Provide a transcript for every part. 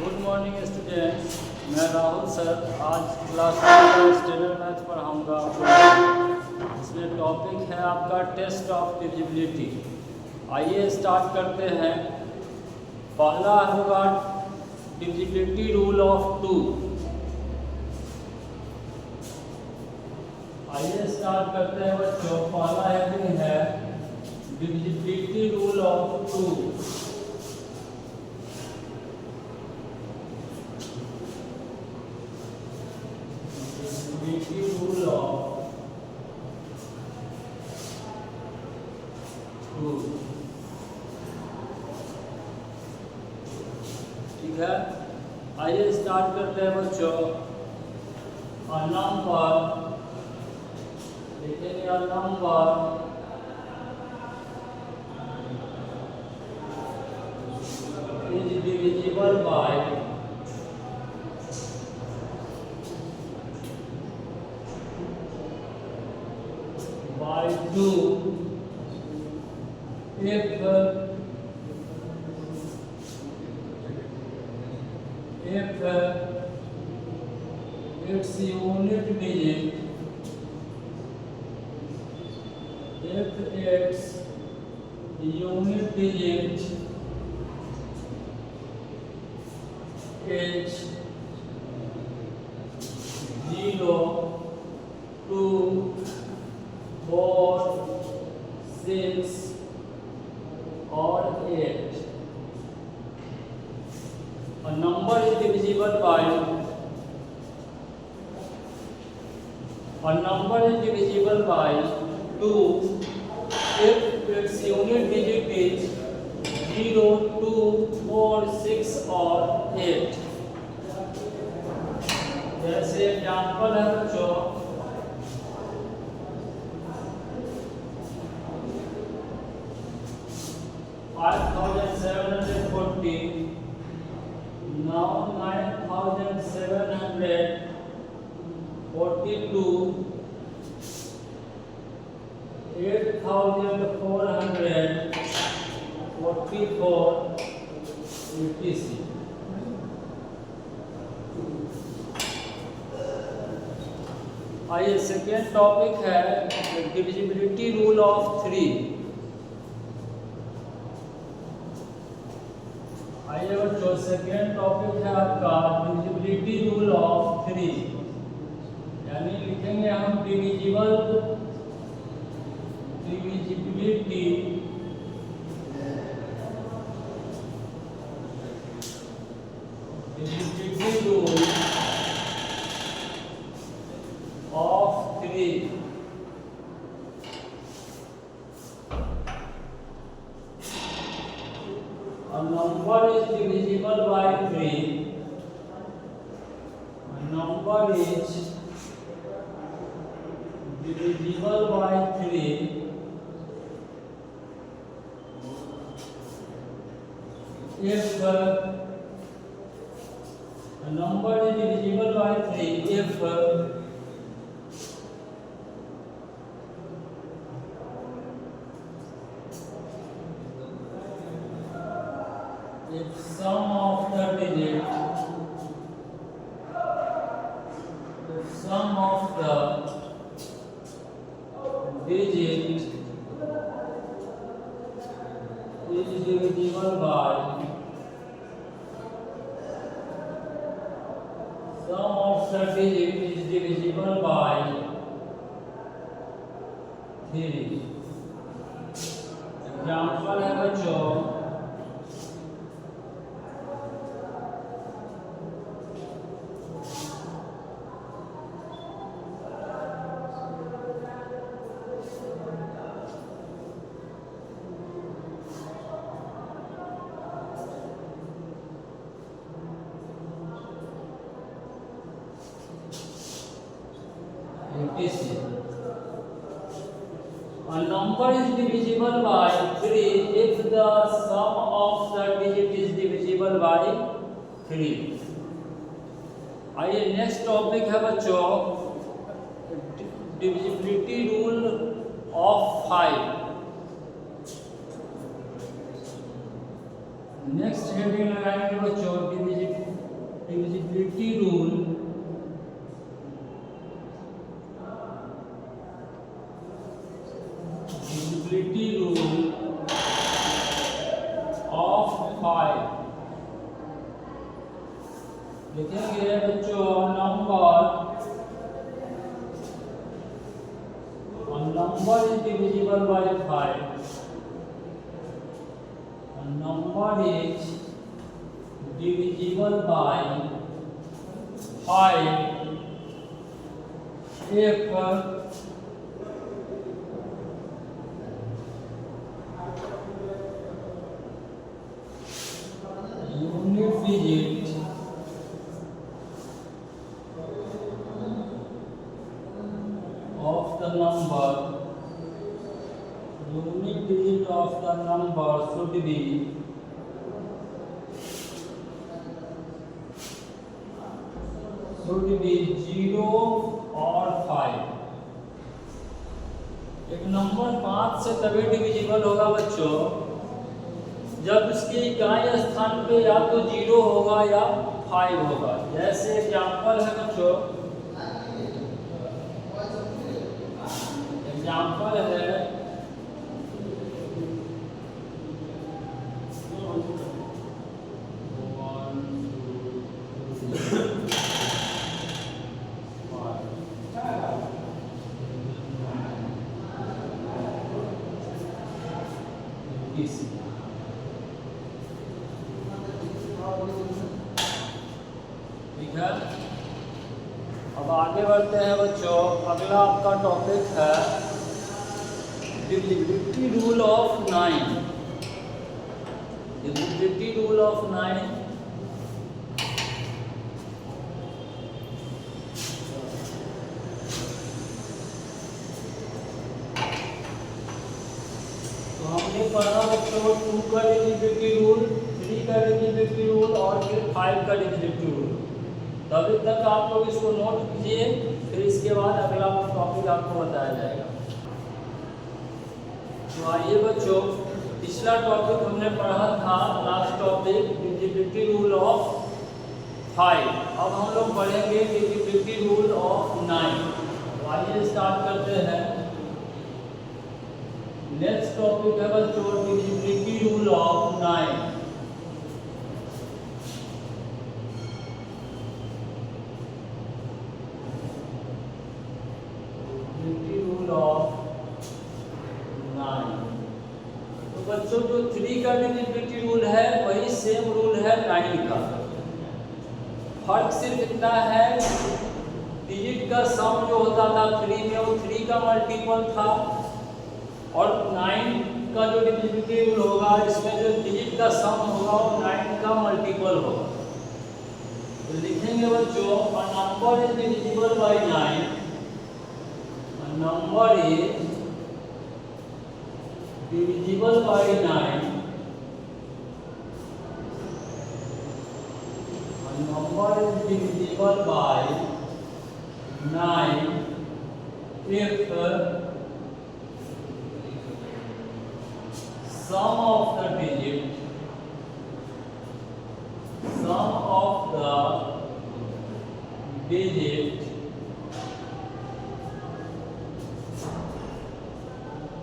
Good morning students, मैं Rahul sir आज class 12 standard math पढ़ाऊँगा आपको। इसमें टॉपिक है आपका टेस्ट ऑफ डिविजिबिलिटी। आइए स्टार्ट करते हैं। पहला होगा डिविजिबिलिटी रूल ऑफ 2। आइए स्टार्ट करते हैं बच्चों। पहला हेडिंग है divisibility rule of 2। Rule of 2। ठीक है, आइए स्टार्ट करते हैं बच्चों। नंबर लिखेंगे, number is divisible by by 2 if its unit digit is 0, 2, 4, 6 or 8. A number is divisible by 2 if its unit digit is 0, 2, 4, 6 or 8. जैसे एग्जाम्पल है बच्चों, 5740, now 9742, 8444, etc. आइए सेकेंड टॉपिक है डिविजिबिलिटी रूल ऑफ 3। आइए बच्चों, second topic है आपका divisibility rule of 3। यानी लिखेंगे हम divisibility rule of 3। A number is divisible by 3. A number is divisible by 3 if a number is divisible by 3 if sum of the digit is divisible by sum of the digit is divisible by 3। Example है बच्चों, 86. A number is divisible by 3 if the sum of the digit is divisible by 3. आइए next topic है बच्चों divisibility rule of 5। Next heading लगाएंगे बच्चों divisibility rule of 5। लिखेंगे बच्चों number is divisible by 5। A number is divisible by 5 if unit digit of the number should be 0 और 5। एक number 5 से तभी डिविजिबल होगा बच्चों जब उसके इकाई स्थान पे या तो 0 होगा या 5 होगा। जैसे एग्जाम्पल है बच्चों, एग्जाम्पल है ठीक है। अब आगे बढ़ते हैं बच्चों, अगला आपका टॉपिक है divisibility rule of 9। Divisibility rule of 9 तो हमने पढ़ा बच्चों 2 का डिविजिबिलिटी रूल, 3 का डिविजिबिलिटी रूल और फिर 5 का डिविजिबिलिटी रूल। तभी तक आप लोग इसको नोट कीजिए, फिर इसके बाद अगला टॉपिक आपको बताया जाएगा। तो आइए बच्चों, पिछला टॉपिक हमने पढ़ा था, last topic divisibility rule of 5। अब हम लोग पढ़ेंगे डिविजिबिलिटी रूल ऑफ 9। तो आइए स्टार्ट करते हैं। नेक्स्ट टॉपिक है बच्चों डिविजिबिलिटी रूल ऑफ 9। बच्चों जो 3 का डिविजिबिलिटी रूल है वही सेम रूल है 9 का। फर्क सिर्फ इतना है, डिजिट का सम जो होता था 3 में वो 3 का मल्टीपल था, और 9 का जो डिविजिबिलिटी रूल होगा इसमें जो डिजिट का सम होगा वो 9 का मल्टीपल होगा। तो लिखेंगे बच्चों a number is divisible by 9। A number is divisible by 9। A number is divisible by 9 if sum of the digit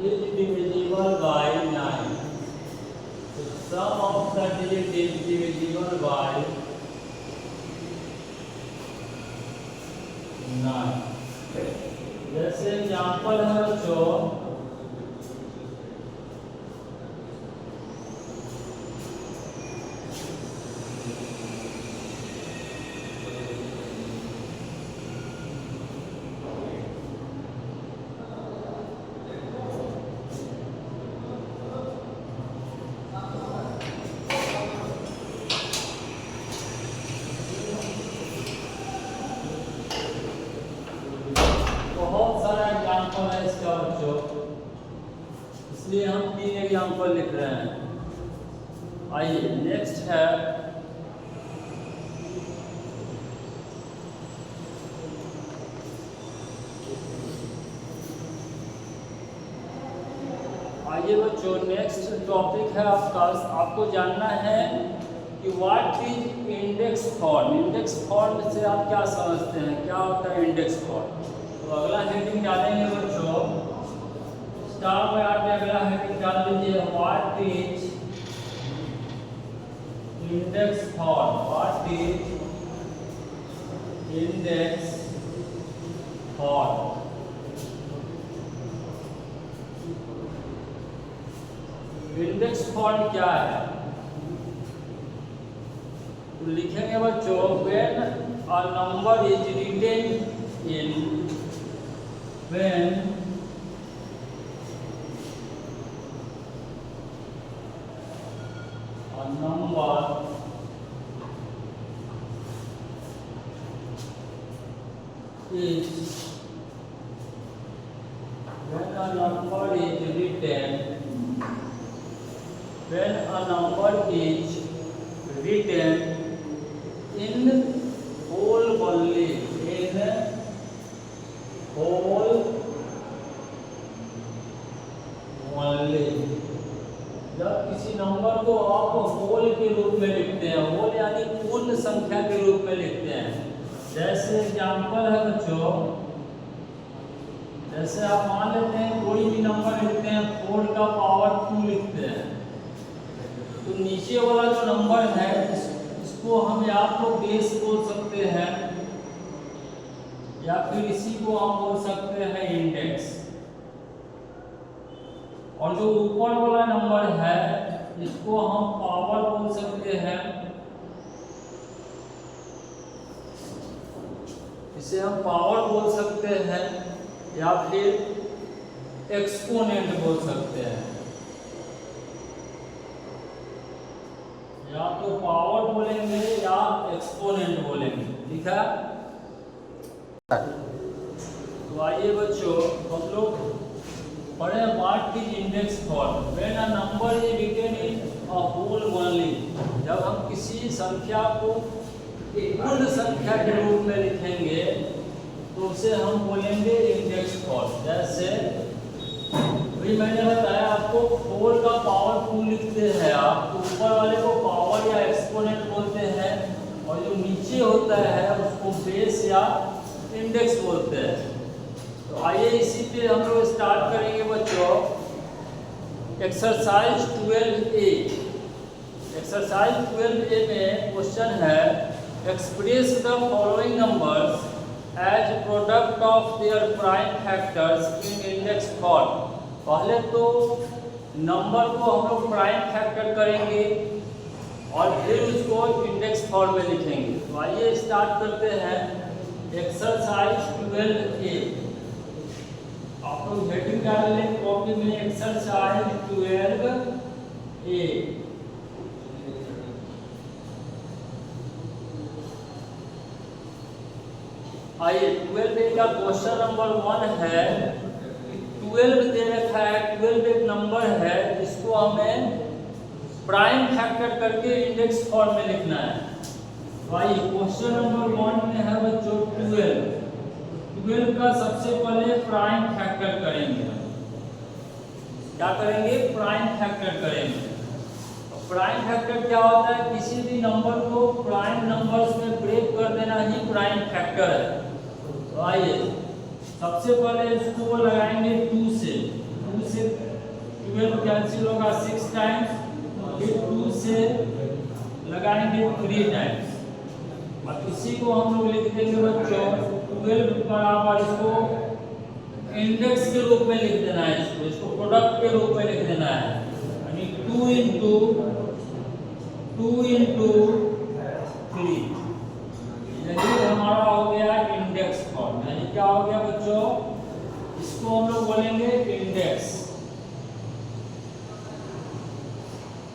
is divisible by 9। So sum of the digit is divisible by 9। जैसे example है बच्चों, इसलिए हम 3 example लिख रहे हैं। आइए next है आइए बच्चों, नेक्स्ट टॉपिक है आपका, आपको जानना है कि what is index form. Index form से आप क्या समझते हैं, क्या होता है इंडेक्स फॉर्म। तो अगला हेडिंग डालेंगे बच्चों, स्टार में आके अगला हेडिंग डाल दीजिए, what is index form. What is index form. Index form क्या है, तो लिखेंगे बच्चों, when a number is written in, when a number is when a number is written, when a number is written in whole only, in whole only। जब किसी number को आप whole के रूप में लिखते हैं, होल यानी पूर्ण संख्या के रूप में लिखते हैं। जैसे एग्जाम्पल है बच्चों, जैसे आप मान लेते हैं कोई भी नंबर लिखते हैं 4 का पावर 2 लिखते हैं, तो नीचे वाला जो नंबर है इसको हम या तो बेस बोल सकते हैं या फिर इसी को हम बोल सकते हैं इंडेक्स, और जो ऊपर वाला नंबर है इसको हम पावर बोल सकते हैं, इसे हम पावर बोल सकते हैं या फिर एक्सपोनेंट बोल सकते हैं। या तो पावर बोलेंगे या एक्सपोनेंट बोलेंगे, ठीक है। तो आइए बच्चों हम लोग पढ़े what is index form. When a number is written in a whole only, जब हम किसी संख्या को पूर्ण संख्या के रूप में लिखेंगे तो उसे हम बोलेंगे इंडेक्स फॉर्म। जैसे अभी मैंने बताया आपको 4 का पावर 2 लिखते हैं आप, तो ऊपर वाले को पावर या एक्सपोनेंट बोलते हैं, और जो नीचे होता है उसको बेस या इंडेक्स बोलते हैं। तो आइए इसी पे हम लोग स्टार्ट करेंगे बच्चों। Exercise 12A। एक्सरसाइज 12A में क्वेश्चन है, express the following numbers as product of their prime factors in index form. पहले तो नंबर को हम लोग प्राइम फैक्टर करेंगे और फिर उसको इंडेक्स फॉर्म में लिखेंगे। तो आइए स्टार्ट करते हैं एक्सरसाइज 12A। आप लोग हेडिंग डाल लें कॉपी में, एक्सरसाइज 12A। आइए 12A का क्वेश्चन नंबर 1 है, 12 दे रखा है, 12 एक नंबर है जिसको हमें प्राइम फैक्टर करके इंडेक्स फॉर्म में लिखना है। भाई क्वेश्चन नंबर 1 में है बच्चों 12 का सबसे पहले प्राइम फैक्टर करेंगे। क्या करेंगे? प्राइम फैक्टर करेंगे। प्राइम फैक्टर क्या होता है? किसी भी नंबर को प्राइम नंबर्स में ब्रेक कर देना ही प्राइम फैक्टर है। तो आइए सबसे पहले इसको लगाएंगे 2 से 12 कैंसिल होगा 6 टाइम्स, फिर 2 से लगाएंगे 3 टाइम्स, और इसी को हम लोग लिख देंगे बच्चों 12 बराबर, इसको इंडेक्स के रूप में लिख देना है, इसको प्रोडक्ट के रूप में लिख देना है, यानी 2 इंटू 3, यही हमारा हो गया इंडेक्स फॉर्म। यानी क्या हो गया बच्चों? इसको हम लोग बोलेंगे इंडेक्स,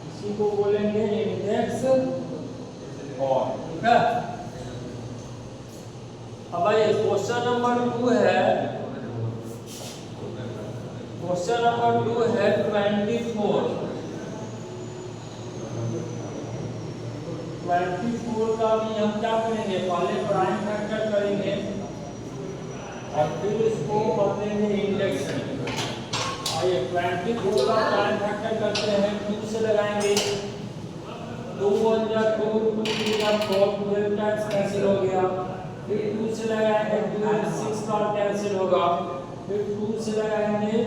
इसी को बोलेंगे इंडेक्स फॉर्म, ठीक है। अब आइए क्वेश्चन नंबर 2 है, क्वेश्चन नंबर 2 है 24 का भी हम क्या करेंगे? पहले प्राइम फैक्टर करेंगे और फिर इसको बदलेंगे इंडेक्स में। आइए 24 का प्राइम फैक्टर करते हैं, 2 से लगाएंगे 2 1 जा 2 2 3 जा 4 12 टाइम्स कैंसिल हो गया। फिर 2 से लगाएंगे 12 6 बार कैंसिल होगा। फिर 2 से लगाएंगे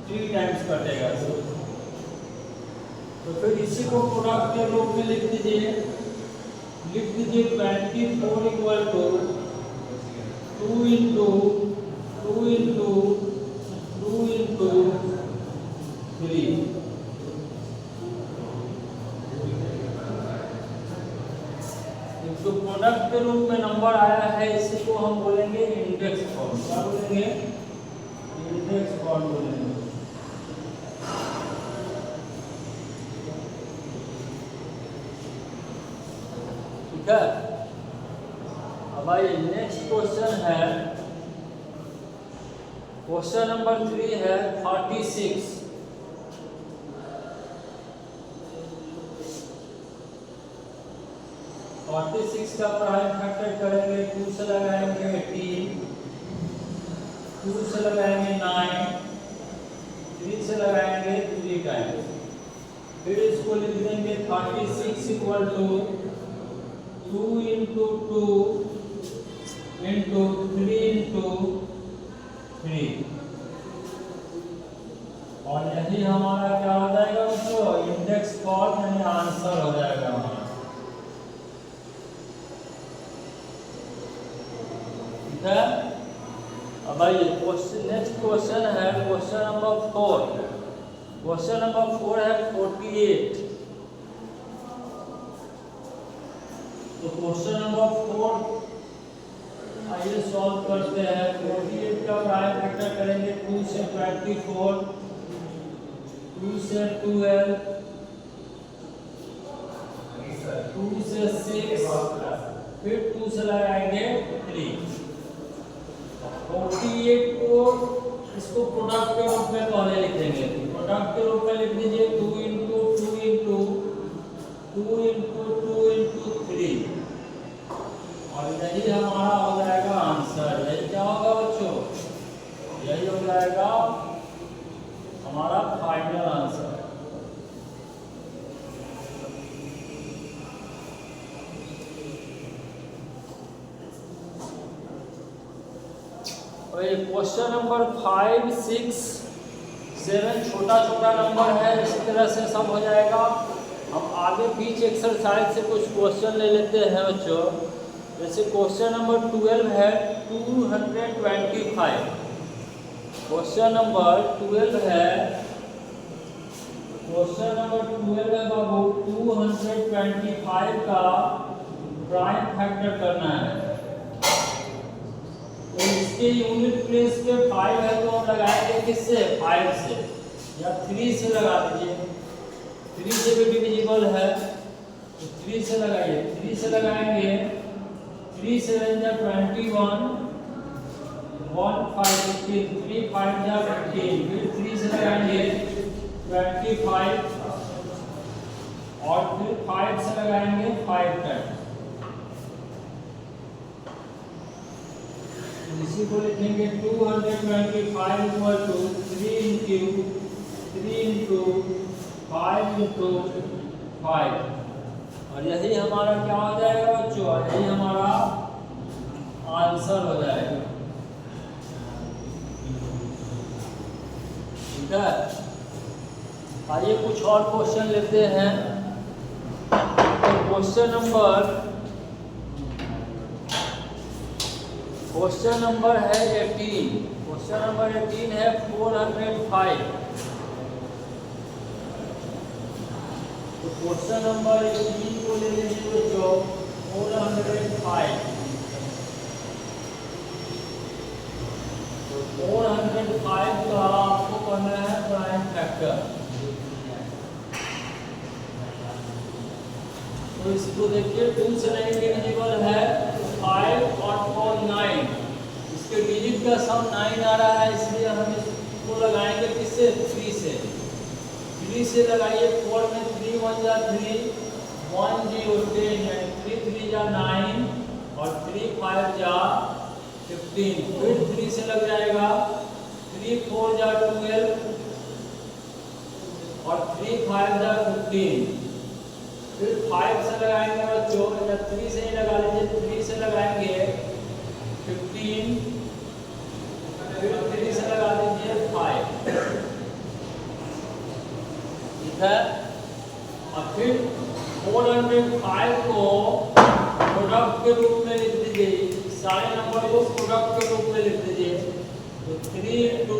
3 टाइम्स कटेगा। तो फिर इसी को प्रोडक्ट के रूप में लिख दीजिए 24 equal to 2 into 2 into 2 into 3। जो प्रोडक्ट के रूप में नंबर आया है इसी को हम बोलेंगे इंडेक्स फॉर्म। क्या बोलेंगे? इंडेक्स फॉर्म बोलेंगे। ठीक है। अब आइए नेक्स्ट क्वेश्चन है, क्वेश्चन नंबर 3 है 36। का प्राइम फैक्टर करेंगे 2 से लगाएंगे 18, 2 से लगाएंगे 9, 3 से लगाएंगे 3 टाइम्स। फिर इसको लिख देंगे 36 equal to 2 into 2 into 3 into 3। और यही हमारा क्या हो जाएगा बच्चों? इंडेक्स फॉर्म यानी आंसर हो जाएगा हमारा। अब आइए नेक्स्ट क्वेश्चन है क्वेश्चन नंबर 4। क्वेश्चन नंबर 4 है 48। तो क्वेश्चन नंबर 4 आइए सॉल्व करते हैं। 48 का प्राइम फैक्टर करेंगे 2 से 24, 2 से 12, 2 से 6, फिर 2 से लगाएंगे 3। 48 को इसको प्रोडक्ट के रूप में पहले लिखेंगे। प्रोडक्ट के रूप में लिख दीजिए 2 इंटू 2 इंटू 2 इंटू 2 इंटू 3। और यही हमारा हो जाएगा आंसर। यही क्या होगा बच्चों? यही हो जाएगा हमारा फाइनल आंसर। क्वेश्चन नंबर 5 6 7 छोटा छोटा नंबर है, इसी तरह से सब हो जाएगा। हम आगे बीच एक्सरसाइज से कुछ क्वेश्चन ले लेते हैं बच्चों। जैसे क्वेश्चन नंबर 12 है 225। क्वेश्चन नंबर 12 है, क्वेश्चन नंबर 12 है बाबू 225 का प्राइम फैक्टर करना है। तो इसके यूनिट प्लेस पे 5 है तो हम लगाएंगे किससे? 5 से या 3 से लगा दीजिए। 3 से भी डिविजिबल है तो 3 से लगाइए। 3 से लगाएंगे 3 से 21 1 5 15 3 5 जा 15। फिर 3 से लगाएंगे 25 और फिर 5 से लगाएंगे 5 टाइम्स। इसी को लिखेंगे 225 इक्वल टू 3 इंटू 5 इंटू 5। और यही हमारा क्या हो जाएगा बच्चों? यही हमारा आंसर हो जाएगा। ठीक है। आइए कुछ और क्वेश्चन लेते हैं। तो क्वेश्चन नंबर है 18। क्वेश्चन नंबर 18 है 405। तो क्वेश्चन नंबर 18 को ले लीजिए जो 405। तो 405 का आपको करना है प्राइम फैक्टर। तो इसको देखिए 2 से नहीं डिविजिबल है 5 और 4 9। इसके डिजिट का सम 9 आ रहा है, इसलिए हम इसको लगाएंगे किससे? 3 से। 3 से लगाइए 4 में 3 1 जा 3 1 0 10 यानी 3 3 जा 9 और 3 5 जा 15। फिर 3 से लग जाएगा 3 4 जा 12 और 3 5 जा 15। फिर 5 से लगाएंगे बच्चों, या 3 से ही लगा लीजिए, 3 से लगाएंगे 15, फिर 3 से लगा दीजिए 5, ठीक है। और फिर 405 को प्रोडक्ट के रूप में लिख दीजिए, सारे नंबर को प्रोडक्ट के रूप में लिख दीजिए। तो 3 इंटू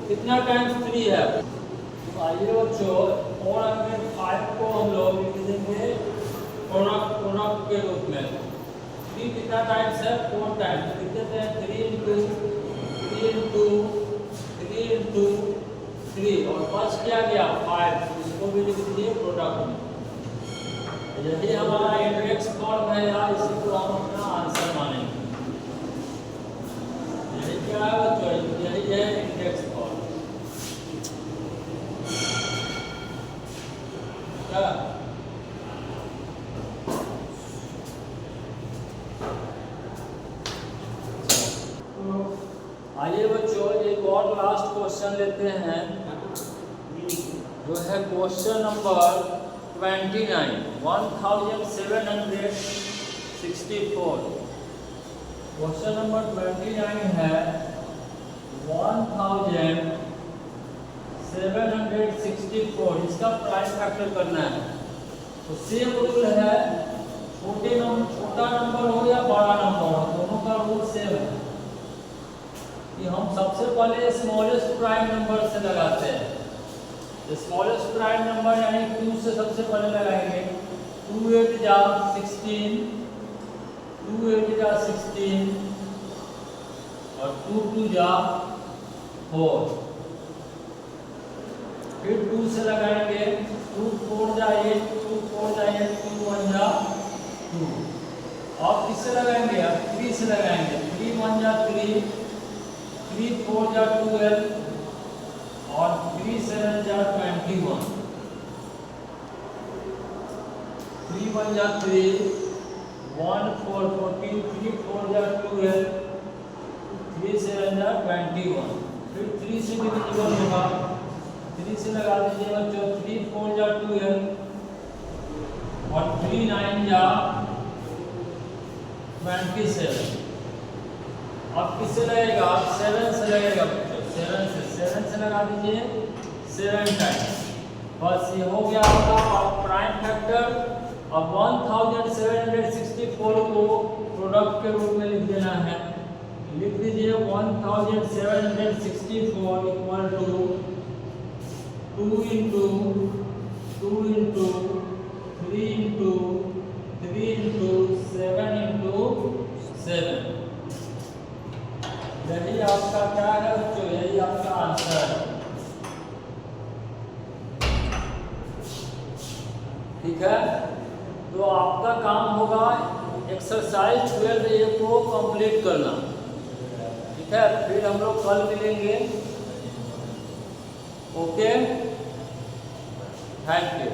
कितना टाइम्स 3 है, तो आइए बच्चों 405 को हम लोग लिख देंगे प्रोडक्ट के रूप में। 3 कितना टाइम्स है, 4 टाइम्स, लिख देते हैं 3 इंटू 3 और बच क्या गया 5, इसको भी लिख दीजिए प्रोडक्ट में। यही हमारा इंडेक्स फॉर्म है या इसी को हम अपना आंसर मानेंगे। यही क्या है बच्चों, यही है इंडेक्स फॉर्म। क्या आइए बच्चों एक और लास्ट क्वेश्चन लेते हैं, जो है क्वेश्चन नंबर 29, 1764। क्वेश्चन नंबर 29 है 1764, इसका प्राइम फैक्टर करना है। तो सेम रूल है, छोटा नंबर हो या बड़ा नंबर हो, दोनों का रूल सेम है कि हम सबसे पहले स्मॉलेस्ट प्राइम नंबर से लगाते हैं। स्मॉलेस्ट प्राइम नंबर यानी 2 से सबसे पहले लगाएंगे। 2 8 जा 16, 2 8 जा 16 और 2 2 जा 4। फिर 2 से लगाएंगे, 2 4 जा 8, 2 4 जा 8, 2 1 जा 2। और किससे लगाएंगे, अब 3 से लगाएंगे। 3 1 जा 3, 3 4 जा 12 और 3 7 जा 21। 3 1 जा 3, 1 4 14, 3 4 जा 12, 3 7 जा 21। फिर 3 से डिविजिबल होगा, 3 से लगा दीजिए बच्चों, 3 4 जा 12 और 3 9 जा 27। अब किससे लगेगा, 7 से लगेगा बच्चों, 7 से लगा दीजिए 7 टाइम्स। बस ये हो गया आपका प्राइम फैक्टर। अब 1764 को प्रोडक्ट के रूप में लिख देना है। लिख दीजिए 1764 equal to 2 into 3 into 7 into 7। यही आपका क्या है बच्चों, यही आपका आंसर है, ठीक है। तो आपका काम होगा एक्सरसाइज 12A को कंप्लीट करना, ठीक है। फिर हम लोग कल मिलेंगे, ओके, थैंक यू।